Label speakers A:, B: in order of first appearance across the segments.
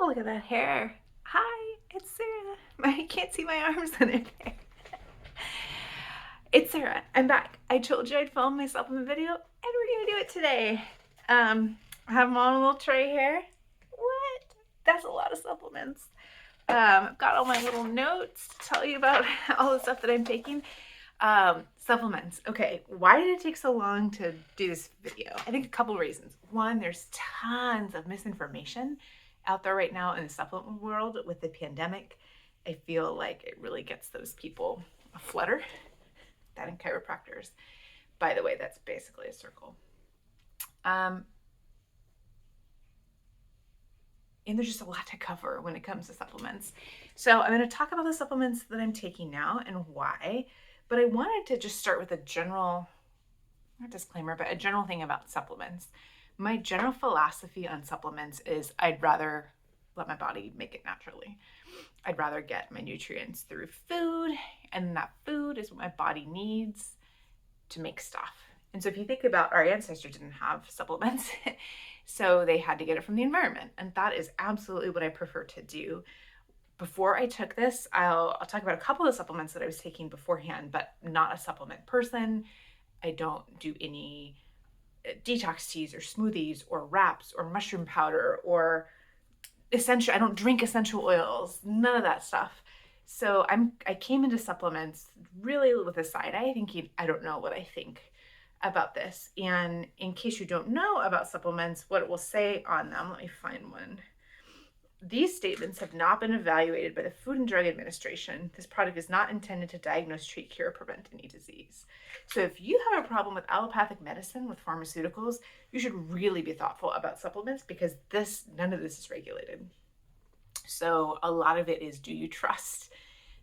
A: look at that hair. Hi, it's Sarah. I can't see my arms under there. It's Sarah. I'm back. I told you I'd film my supplement video, and we're gonna do it today. I have them on a little tray here. What? That's a lot of supplements. I've got all my little notes to tell you about all the stuff that I'm taking. Supplements. Okay, why did it take so long to do this video? I think a couple reasons. One, there's tons of misinformation out there right now in the supplement world with the pandemic. I feel like it really gets those people a flutter. That and chiropractors. By the way, that's basically a circle. And there's just a lot to cover when it comes to supplements. So I'm going to talk about the supplements that I'm taking now and why. But I wanted to just start with a general, not disclaimer, but a general thing about supplements. My general philosophy on supplements is I'd rather let my body make it naturally. I'd rather get my nutrients through food, and that food is what my body needs to make stuff. And so if you think about our ancestors didn't have supplements, so they had to get it from the environment. And that is absolutely what I prefer to do. Before I took this, I'll talk about a couple of supplements that I was taking beforehand, but not a supplement person. I don't do any detox teas or smoothies or wraps or mushroom powder or essential. I don't drink essential oils, none of that stuff. So I came into supplements really with a side eye, thinking, I don't know what I think about this. And in case you don't know about supplements, what it will say on them, let me find one. These statements have not been evaluated by the Food and Drug Administration. This product is not intended to diagnose, treat, cure, or prevent any disease. So if you have a problem with allopathic medicine, with pharmaceuticals, you should really be thoughtful about supplements because none of this is regulated. So a lot of it is, do you trust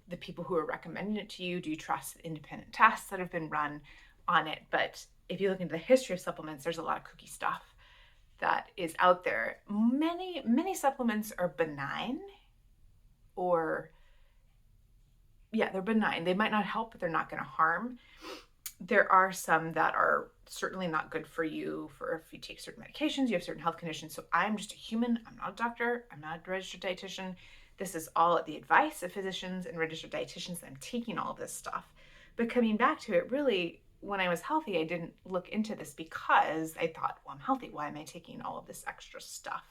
A: the people who are recommending it to you? Do you trust the independent tests that have been run on it? But if you look into the history of supplements, there's a lot of kooky stuff that is out there. Many supplements are benign, or they're benign. They might not help, but they're not going to harm. There are some that are certainly not good for you for if you take certain medications, you have certain health conditions. So I'm just a human. I'm not a doctor. I'm not a registered dietitian. This is all at the advice of physicians and registered dietitians. I'm taking all of this stuff. But coming back to it, really, when I was healthy, I didn't look into this because I thought, well, I'm healthy. Why am I taking all of this extra stuff?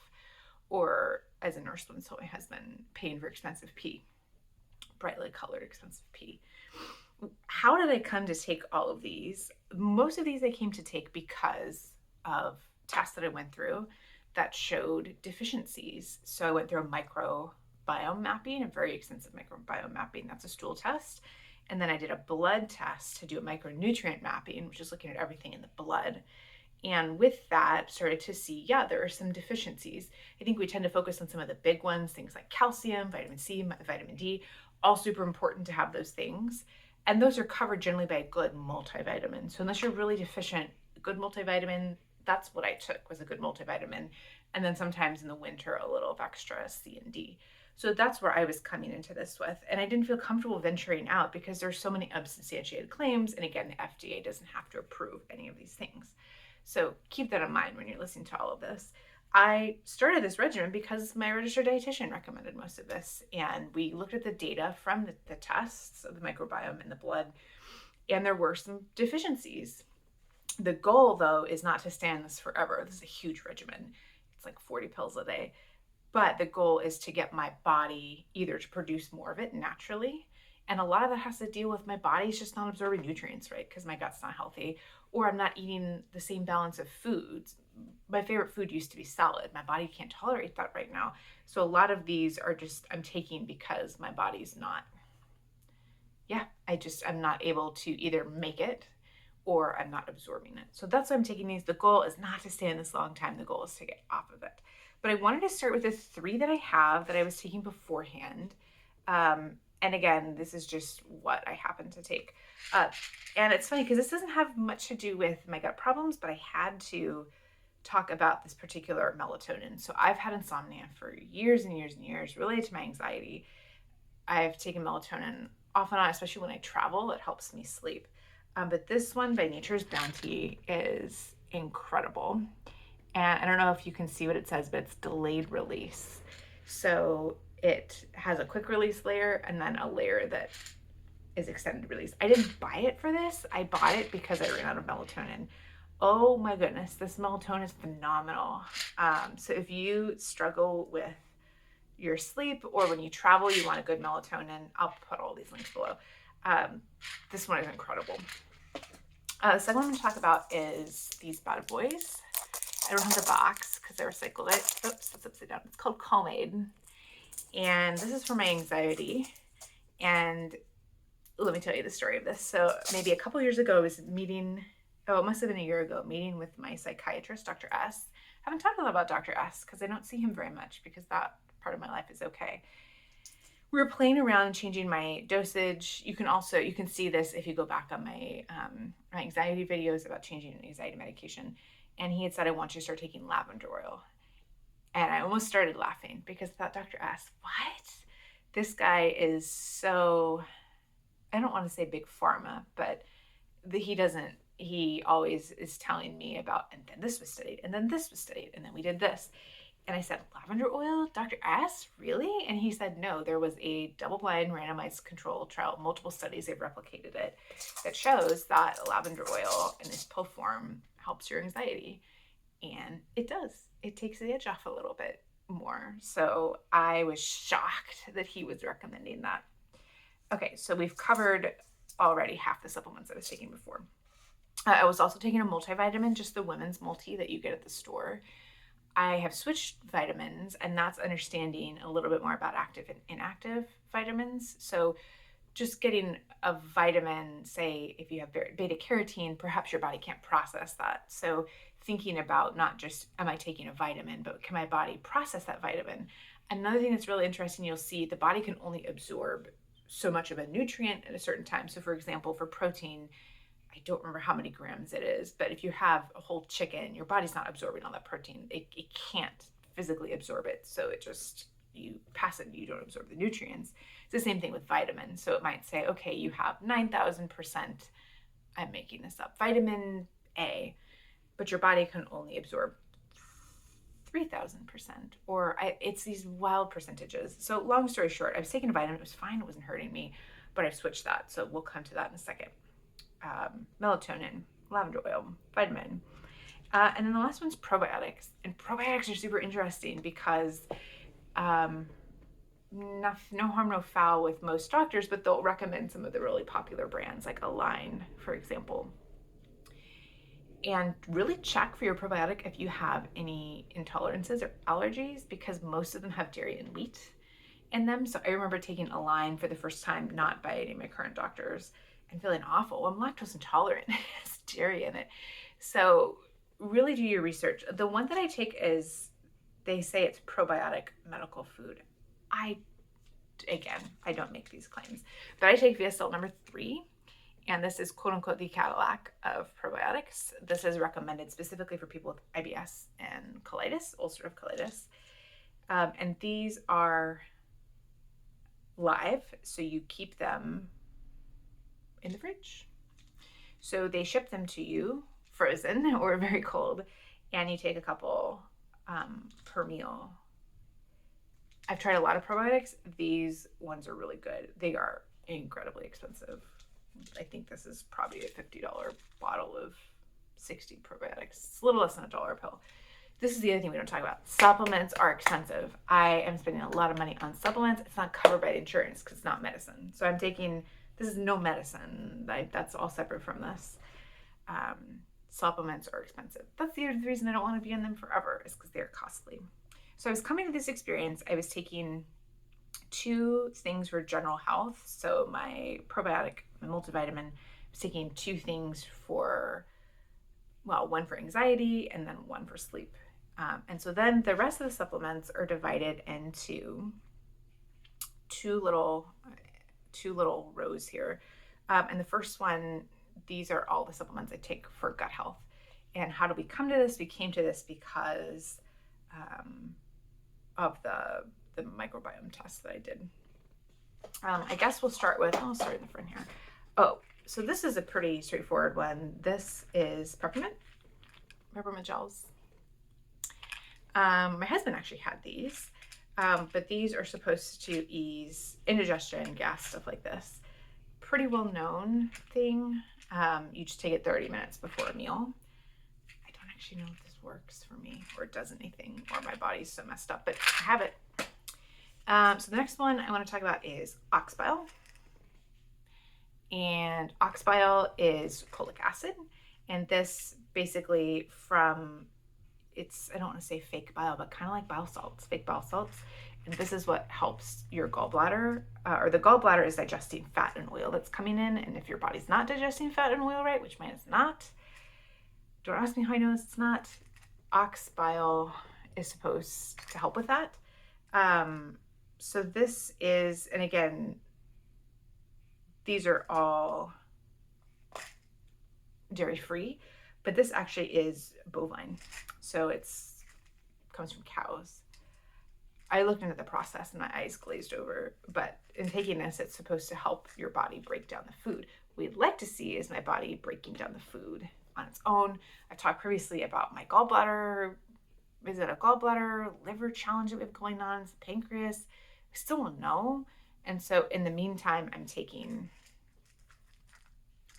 A: Or as a nurse once told my husband, paying for expensive pee, brightly colored expensive pee. How did I come to take all of these? Most of these I came to take because of tests that I went through that showed deficiencies. So I went through a microbiome mapping, a very extensive microbiome mapping. That's a stool test. And then I did a blood test to do a micronutrient mapping, which is looking at everything in the blood. And with that, started to see, there are some deficiencies. I think we tend to focus on some of the big ones, things like calcium, vitamin C, vitamin D, all super important to have those things. And those are covered generally by a good multivitamin. So unless you're really deficient, a good multivitamin, that's what I took, was a good multivitamin. And then sometimes in the winter, a little of extra C and D. So that's where I was coming into this with. And I didn't feel comfortable venturing out because there's so many unsubstantiated claims. And again, the FDA doesn't have to approve any of these things. So keep that in mind when you're listening to all of this. I started this regimen because my registered dietitian recommended most of this. And we looked at the data from the tests of the microbiome in the blood, and there were some deficiencies. The goal, though, is not to stay on this forever. This is a huge regimen. It's like 40 pills a day. But the goal is to get my body either to produce more of it naturally. And a lot of that has to deal with my body's just not absorbing nutrients, right? Because my gut's not healthy, or I'm not eating the same balance of foods. My favorite food used to be salad. My body can't tolerate that right now. So a lot of these are just, I'm taking because my body's not, I'm not able to either make it or I'm not absorbing it. So that's why I'm taking these. The goal is not to stay in this long time. The goal is to get off of it. But I wanted to start with the 3 that I have that I was taking beforehand. And again, this is just what I happen to take. And it's funny because this doesn't have much to do with my gut problems, but I had to talk about this particular melatonin. So I've had insomnia for years and years and years related to my anxiety. I've taken melatonin off and on, especially when I travel. It helps me sleep. But this one by Nature's Bounty is incredible. And I don't know if you can see what it says, but it's delayed release. So it has a quick release layer and then a layer that is extended release. I didn't buy it for this. I bought it because I ran out of melatonin. Oh my goodness, this melatonin is phenomenal. So if you struggle with your sleep or when you travel, you want a good melatonin, I'll put all these links below. This one is incredible. The second one I'm going to talk about is these bad boys. I don't have the box because I recycled it. Oops, it's upside down. It's called Calmade. And this is for my anxiety. And let me tell you the story of this. So maybe a couple years ago, I was meeting, it must have been a year ago, meeting with my psychiatrist, Dr. S. I haven't talked a lot about Dr. S because I don't see him very much because that part of my life is okay. We were playing around changing my dosage. You can see this if you go back on my anxiety videos about changing an anxiety medication. And he had said, I want you to start taking lavender oil. And I almost started laughing because I thought, Dr. S, what? This guy is so, I don't want to say big pharma, but he always is telling me about, and then this was studied, and then this was studied, and then we did this. And I said, lavender oil, Dr. S, really? And he said, no, there was a double-blind randomized control trial, multiple studies, they've replicated it, that shows that lavender oil in this pill form helps your anxiety. And it does. It takes the edge off a little bit more. So I was shocked that he was recommending that. Okay, so we've covered already half the supplements I was taking before. I was also taking a multivitamin, just the women's multi that you get at the store. I have switched vitamins, and that's understanding a little bit more about active and inactive vitamins. So just getting a vitamin, say if you have beta carotene, perhaps your body can't process that. So thinking about not just, am I taking a vitamin, but can my body process that vitamin? Another thing that's really interesting, you'll see the body can only absorb so much of a nutrient at a certain time. So for example, for protein, I don't remember how many grams it is, but if you have a whole chicken, your body's not absorbing all that protein. It can't physically absorb it. So it just, you pass it, you don't absorb the nutrients. It's the same thing with vitamins. So it might say, okay, you have 9,000%, I'm making this up, vitamin A, but your body can only absorb 3,000%, or it's these wild percentages. So long story short, I was taking a vitamin, it was fine, it wasn't hurting me, but I've switched that. So we'll come to that in a second. Melatonin, lavender oil, vitamin. And then the last one's probiotics. And probiotics are super interesting because no harm, no foul with most doctors, but they'll recommend some of the really popular brands like Align, for example. And really check for your probiotic if you have any intolerances or allergies, because most of them have dairy and wheat in them. So I remember taking Align for the first time, not by any of my current doctors, and feeling awful. I'm lactose intolerant. It's dairy in it. So really do your research. The one that I take is, they say it's probiotic medical food. I don't make these claims, but I take Viasol number 3, and this is quote unquote the Cadillac of probiotics. This is recommended specifically for people with IBS and colitis, ulcerative colitis. And these are live, so you keep them in the fridge. So they ship them to you frozen or very cold, and you take a couple per meal. I've tried a lot of probiotics. These ones are really good. They are incredibly expensive. I think this is probably a $50 bottle of 60 probiotics. It's a little less than $1 a pill. This is the other thing we don't talk about. Supplements are expensive. I am spending a lot of money on supplements. It's not covered by insurance because it's not medicine. So I'm taking, this is no medicine. That's all separate from this. Supplements are expensive. That's the other reason I don't want to be on them forever, is because they're costly. So I was coming to this experience. I was taking 2 things for general health. So my probiotic, my multivitamin, I was taking 2 things for, well, one for anxiety and then one for sleep. And so then the rest of the supplements are divided into two little rows here. And the first one, these are all the supplements I take for gut health. And how did we come to this? We came to this because of the microbiome test that I did. I guess we'll start with, I'll start in the front here. Oh, so this is a pretty straightforward one. This is peppermint gels. My husband actually had these. But these are supposed to ease indigestion, gas, stuff like this. Pretty well known thing. You just take it 30 minutes before a meal. I don't actually know if this works for me or it does anything or my body's so messed up, but I have it. So the next one I want to talk about is Oxbile. And Oxbile is folic acid. And this basically it's, I don't want to say fake bile, but kind of like bile salts, fake bile salts. And this is what helps your gallbladder, or the gallbladder is digesting fat and oil that's coming in. And if your body's not digesting fat and oil right, which mine is not, don't ask me how I know it's not, Oxbile is supposed to help with that. So this is, and again, these are all dairy free, but this actually is bovine. So comes from cows. I looked into the process and my eyes glazed over, but in taking this, it's supposed to help your body break down the food. What we'd like to see is my body breaking down the food on its own. I talked previously about my gallbladder. Is it a gallbladder liver challenge that we have going on? Is it pancreas? I still don't know. And so in the meantime, I'm taking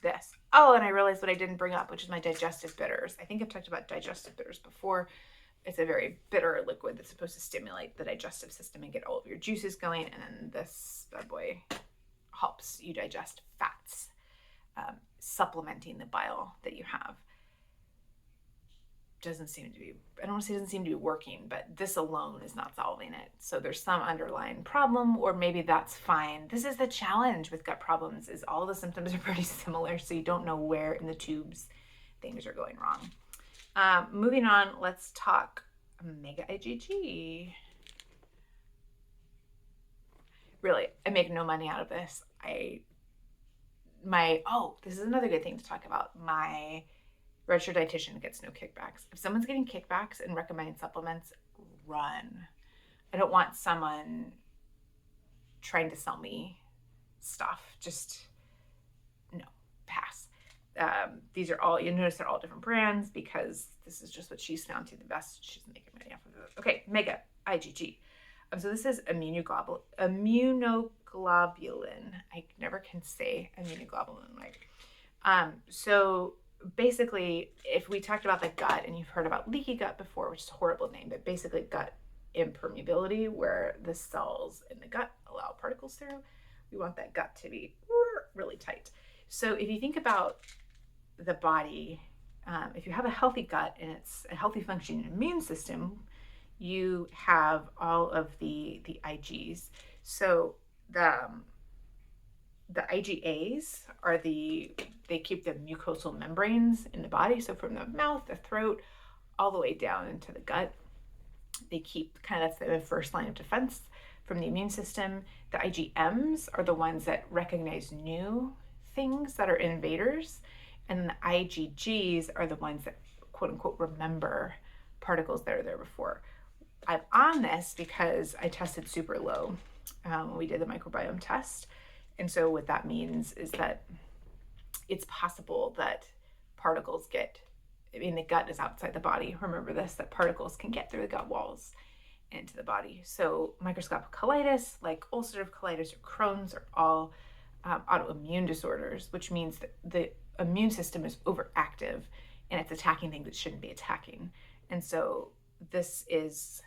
A: this. Oh, and I realized what I didn't bring up, which is my digestive bitters. I think I've talked about digestive bitters before. It's a very bitter liquid that's supposed to stimulate the digestive system and get all of your juices going. And then this bad boy helps you digest fats, supplementing the bile that you have. Doesn't seem to be, I don't want to say it doesn't seem to be working, but this alone is not solving it. So there's some underlying problem, or maybe that's fine. This is the challenge with gut problems, is all the symptoms are pretty similar, so you don't know where in the tubes things are going wrong. Moving on, let's talk Omega IgG. Really, I make no money out of this. This is another good thing to talk about. My registered dietitian gets no kickbacks. If someone's getting kickbacks and recommending supplements, run. I don't want someone trying to sell me stuff. Just no, pass. These are all, you notice they're all different brands because this is just what she's found to be the best. She's making money off of it. Okay, Mega IgG. So this is immunoglobulin. I never can say immunoglobulin right. So basically, if we talked about the gut, and you've heard about leaky gut before, which is a horrible name, but basically gut impermeability, where the cells in the gut allow particles through, we want that gut to be really tight. So if you think about the body, if you have a healthy gut and it's a healthy functioning immune system, you have all of the IGs. So the IgAs are they keep the mucosal membranes in the body. So from the mouth, the throat, all the way down into the gut, they keep that's the first line of defense from the immune system. The IgMs are the ones that recognize new things that are invaders. And the IgGs are the ones that quote unquote remember particles that are there before. I'm on this because I tested super low when we did the microbiome test. And so what that means is that it's possible that particles the gut is outside the body. Remember this, that particles can get through the gut walls into the body. So microscopic colitis, like ulcerative colitis or Crohn's, are all autoimmune disorders, which means that the immune system is overactive and it's attacking things it shouldn't be attacking. And so this is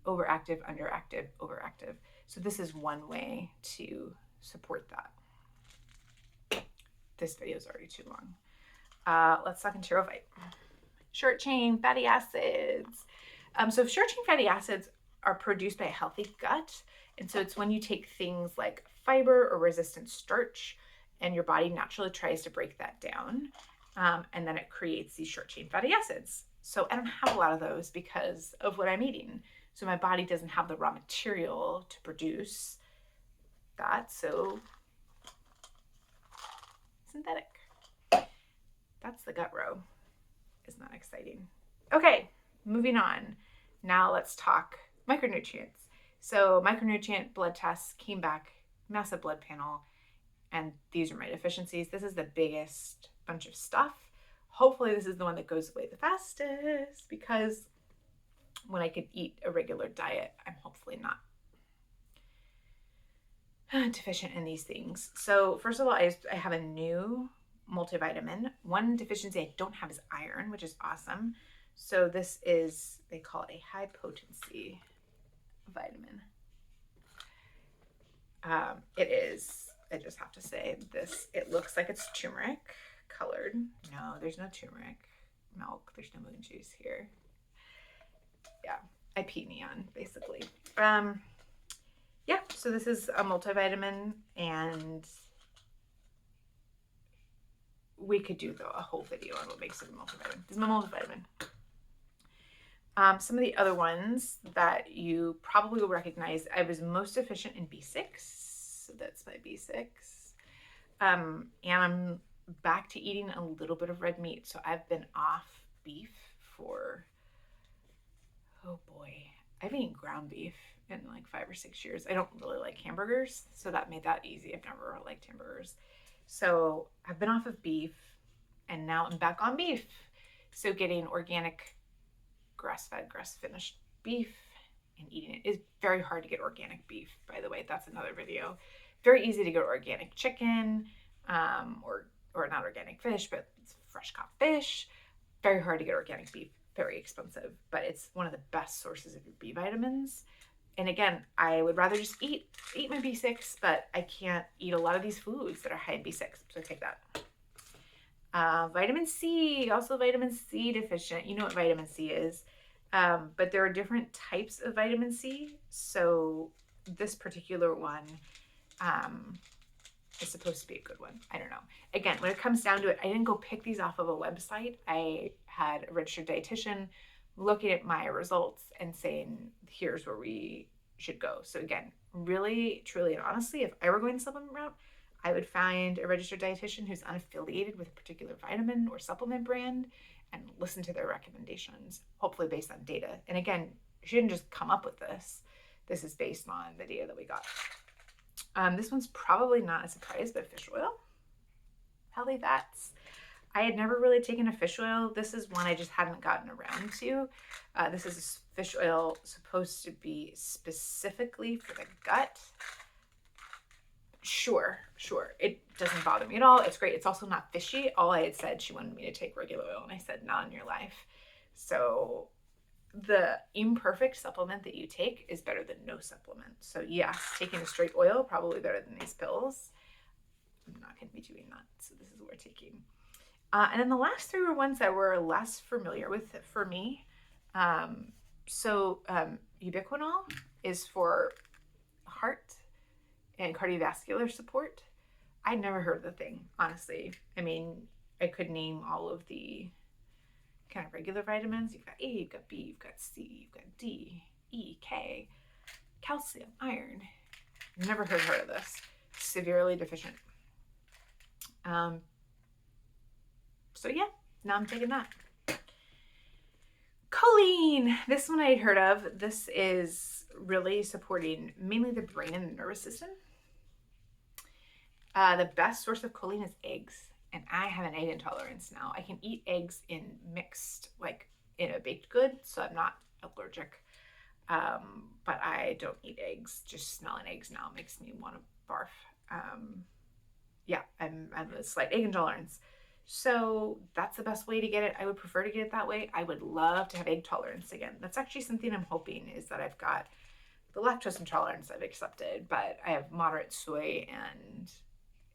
A: overactive, underactive, overactive. So this is one way to support that. This video is already too long. Let's talk enterovite. Short chain fatty acids. So short chain fatty acids are produced by a healthy gut. And so it's when you take things like fiber or resistant starch and your body naturally tries to break that down. And then it creates these short chain fatty acids. So I don't have a lot of those because of what I'm eating. So my body doesn't have the raw material to produce that. So synthetic. That's the gut row. Isn't that exciting? Okay, moving on. Now let's talk micronutrients. So micronutrient blood tests came back, massive blood panel, and these are my deficiencies. This is the biggest bunch of stuff. Hopefully this is the one that goes away the fastest, because when I could eat a regular diet, I'm hopefully not deficient in these things. So first of all, I have a new multivitamin. One deficiency I don't have is iron, which is awesome. So this is, they call it a high potency vitamin. It is, I just have to say this, it looks like it's turmeric colored. No, there's no turmeric milk. There's no moon juice here. Yeah, I pee neon basically. Yeah, so this is a multivitamin, and we could do a whole video on what makes it a multivitamin. This is my multivitamin. Some of the other ones that you probably will recognize, I was most deficient in B6. So that's my B6. And I'm back to eating a little bit of red meat. So I've been off beef for, oh boy, I've eaten ground beef in like 5 or 6 years. I don't really like hamburgers, so that made that easy. I've never liked hamburgers. So I've been off of beef, and now I'm back on beef. So getting organic grass-fed, grass-finished beef and eating it is very hard to get organic beef, by the way. That's another video. Very easy to get organic chicken, or not organic fish, but it's fresh caught fish. Very hard to get organic beef, very expensive, but it's one of the best sources of your B vitamins. And again, I would rather just eat my B6, but I can't eat a lot of these foods that are high in B6, so I take that. Vitamin C, also vitamin C deficient. You know what vitamin C is, but there are different types of vitamin C. So this particular one is supposed to be a good one. I don't know. Again, when it comes down to it, I didn't go pick these off of a website. I had a registered dietitian looking at my results and saying, here's where we should go. So again, really, truly, and honestly, if I were going the supplement route, I would find a registered dietitian who's unaffiliated with a particular vitamin or supplement brand and listen to their recommendations, hopefully based on data. And again, she didn't just come up with this. This is based on the data that we got. This one's probably not a surprise, but fish oil. Healthy fats. I had never really taken a fish oil. This is one I just hadn't gotten around to. This is a fish oil supposed to be specifically for the gut. Sure. It doesn't bother me at all. It's great. It's also not fishy. All I had said, she wanted me to take regular oil, and I said, not in your life. So the imperfect supplement that you take is better than no supplement. So yes, taking a straight oil, probably better than these pills. I'm not going to be doing that. So this is what we're taking. And then the last three were ones that were less familiar with for me. Ubiquinol is for heart and cardiovascular support. I'd never heard of the thing, honestly. I mean, I could name all of the kind of regular vitamins. You've got A, you've got B, you've got C, you've got D, E, K, calcium, iron. Never heard of this. Severely deficient. So yeah, now I'm taking that. Choline. This one I had heard of. This is really supporting mainly the brain and the nervous system. The best source of choline is eggs, and I have an egg intolerance now. I can eat eggs in mixed, like in a baked good, so I'm not allergic. But I don't eat eggs. Just smelling eggs now makes me want to barf. Yeah, I have a slight egg intolerance. So that's the best way to get it. I would prefer to get it that way. I would love to have egg tolerance again. That's actually something I'm hoping, is that I've got the lactose intolerance I've accepted, but I have moderate soy and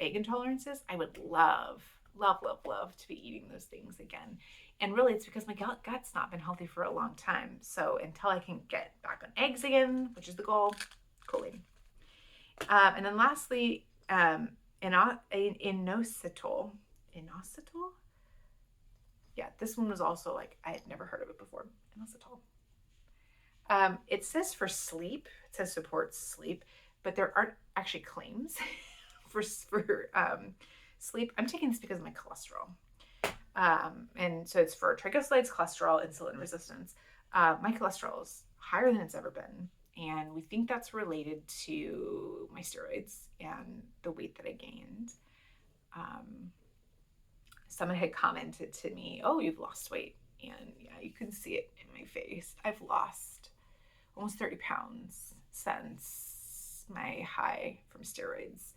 A: egg intolerances. I would love to be eating those things again. And really it's because my gut's not been healthy for a long time. So until I can get back on eggs again, which is the goal, choline. And then lastly, Inositol. Inositol? Yeah, this one was also like, I had never heard of it before. Inositol. It says for sleep, it says supports sleep, but there aren't actually claims for sleep. I'm taking this because of my cholesterol. And so it's for triglycerides, cholesterol, insulin resistance. My cholesterol is higher than it's ever been. And we think that's related to my steroids and the weight that I gained. Someone had commented to me, oh, you've lost weight. And yeah, you can see it in my face. I've lost almost 30 pounds since my high from steroids.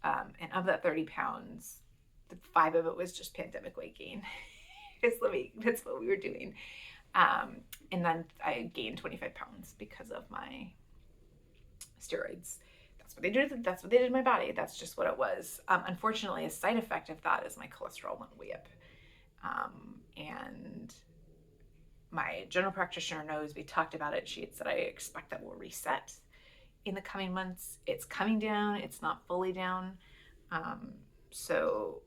A: And of that 30 pounds, 5 of it was just pandemic weight gain. That's what we were doing. And then I gained 25 pounds because of my steroids. That's what they did. That's what they did to my body. That's just what it was. Unfortunately, a side effect of that is my cholesterol went way up. And my general practitioner knows, we talked about it. She had said, I expect that will reset in the coming months. It's coming down. It's not fully down. So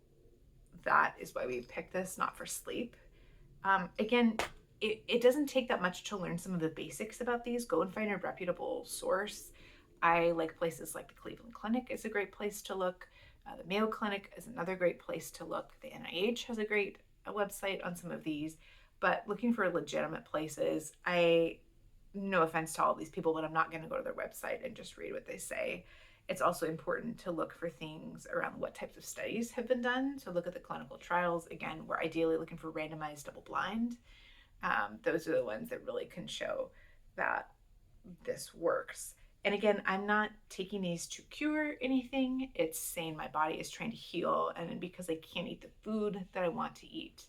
A: that is why we picked this, not for sleep. Again, it doesn't take that much to learn some of the basics about these. Go and find a reputable source. I like places like the Cleveland Clinic is a great place to look. The Mayo Clinic is another great place to look. The NIH has a great website on some of these, but looking for legitimate places, no offense to all these people, but I'm not going to go to their website and just read what they say. It's also important to look for things around what types of studies have been done. So look at the clinical trials. Again, we're ideally looking for randomized double blind. Those are the ones that really can show that this works. And again, I'm not taking these to cure anything. It's saying my body is trying to heal. And because I can't eat the food that I want to eat,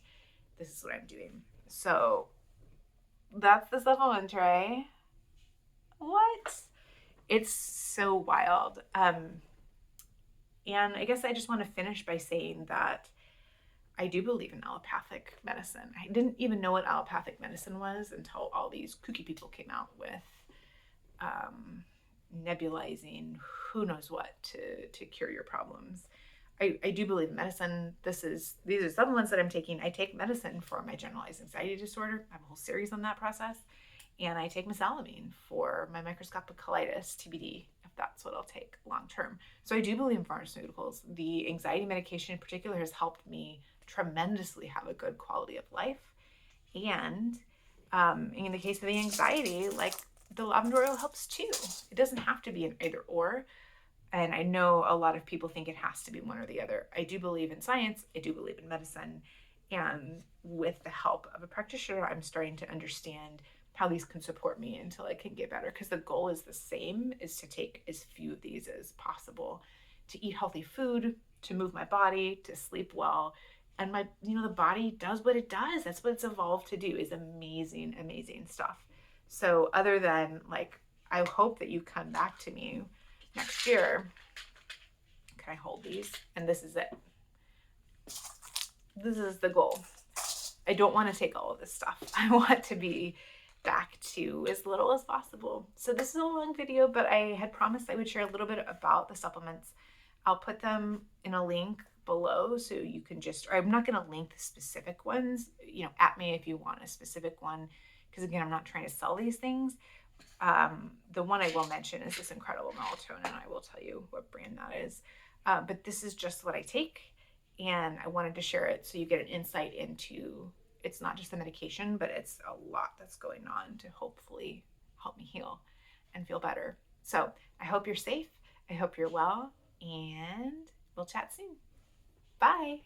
A: this is what I'm doing. So that's the supplement tray. What? It's so wild. And I guess I just want to finish by saying that I do believe in allopathic medicine. I didn't even know what allopathic medicine was until all these kooky people came out with nebulizing who knows what to cure your problems. I do believe in medicine. These are supplements that I'm taking. I take medicine for my generalized anxiety disorder. I have a whole series on that process. And I take mesalamine for my microscopic colitis, TBD, if that's what I'll take long term. So I do believe in pharmaceuticals. The anxiety medication in particular has helped me tremendously have a good quality of life. And in the case of the anxiety, like the lavender oil helps too. It doesn't have to be an either or. And I know a lot of people think it has to be one or the other. I do believe in science. I do believe in medicine. And with the help of a practitioner, I'm starting to understand how these can support me until I can get better. Because the goal is the same, is to take as few of these as possible, to eat healthy food, to move my body, to sleep well. And the body does what it does. That's what it's evolved to do, is amazing, amazing stuff. So other than I hope that you come back to me next year. Can I hold these? And this is it. This is the goal. I don't want to take all of this stuff. I want to be back to as little as possible. So this is a long video, but I had promised I would share a little bit about the supplements. I'll put them in a link below so you can or I'm not going to link the specific ones, at me if you want a specific one, because again, I'm not trying to sell these things. The one I will mention is this incredible Melatonin. I will tell you what brand that is. But this is just what I take, and I wanted to share it so you get an insight into, it's not just the medication, but it's a lot that's going on to hopefully help me heal and feel better. So I hope you're safe. I hope you're well, and we'll chat soon. Bye.